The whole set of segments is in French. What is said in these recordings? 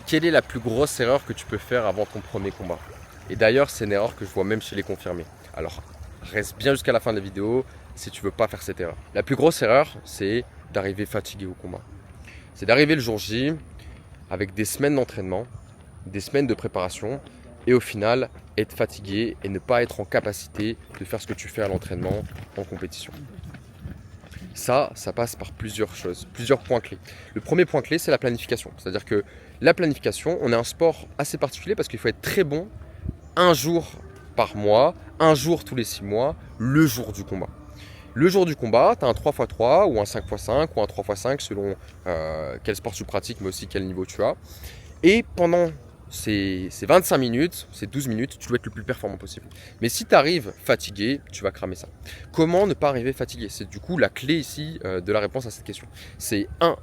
Quelle est la plus grosse erreur que tu peux faire avant ton premier combat? Et d'ailleurs, c'est une erreur que je vois même chez les confirmés. Alors, reste bien jusqu'à la fin de la vidéo si tu veux pas faire cette erreur. La plus grosse erreur, c'est d'arriver fatigué au combat. C'est d'arriver le jour J avec des semaines d'entraînement, des semaines de préparation et au final être fatigué et ne pas être en capacité de faire ce que tu fais à l'entraînement en compétition. Ça passe par plusieurs choses, plusieurs points clés. Le premier point clé, c'est la planification. C'est-à-dire que la planification, on est un sport assez particulier parce qu'il faut être très bon un jour par mois, un jour tous les 6 mois, le jour du combat. Le jour du combat, tu as un 3x3 ou un 5x5 ou un 3x5 selon quel sport tu pratiques mais aussi quel niveau tu as. Et pendant ces 25 minutes, ces 12 minutes, tu dois être le plus performant possible. Mais si tu arrives fatigué, tu vas cramer ça. Comment ne pas arriver fatigué? C'est du coup la clé ici de la réponse à cette question. C'est 1.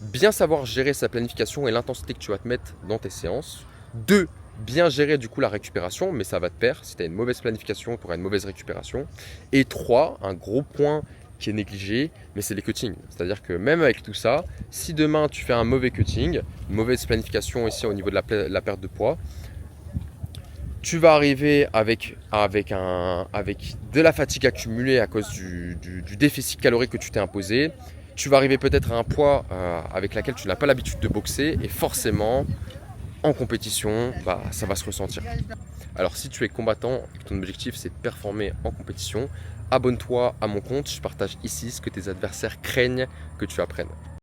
Bien savoir gérer sa planification et l'intensité que tu vas te mettre dans tes séances. 2. Bien gérer du coup la récupération, mais ça va te perdre. Si tu as une mauvaise planification, tu auras une mauvaise récupération. Et 3, un gros point qui est négligé, mais c'est les cuttings. C'est-à-dire que même avec tout ça, si demain tu fais un mauvais cutting, une mauvaise planification ici au niveau de la perte de poids, tu vas arriver avec de la fatigue accumulée à cause du déficit calorique que tu t'es imposé. Tu vas arriver peut-être à un poids avec lequel tu n'as pas l'habitude de boxer et forcément, en compétition, ça va se ressentir. Alors si tu es combattant et que ton objectif c'est de performer en compétition, abonne-toi à mon compte, je partage ici ce que tes adversaires craignent que tu apprennes.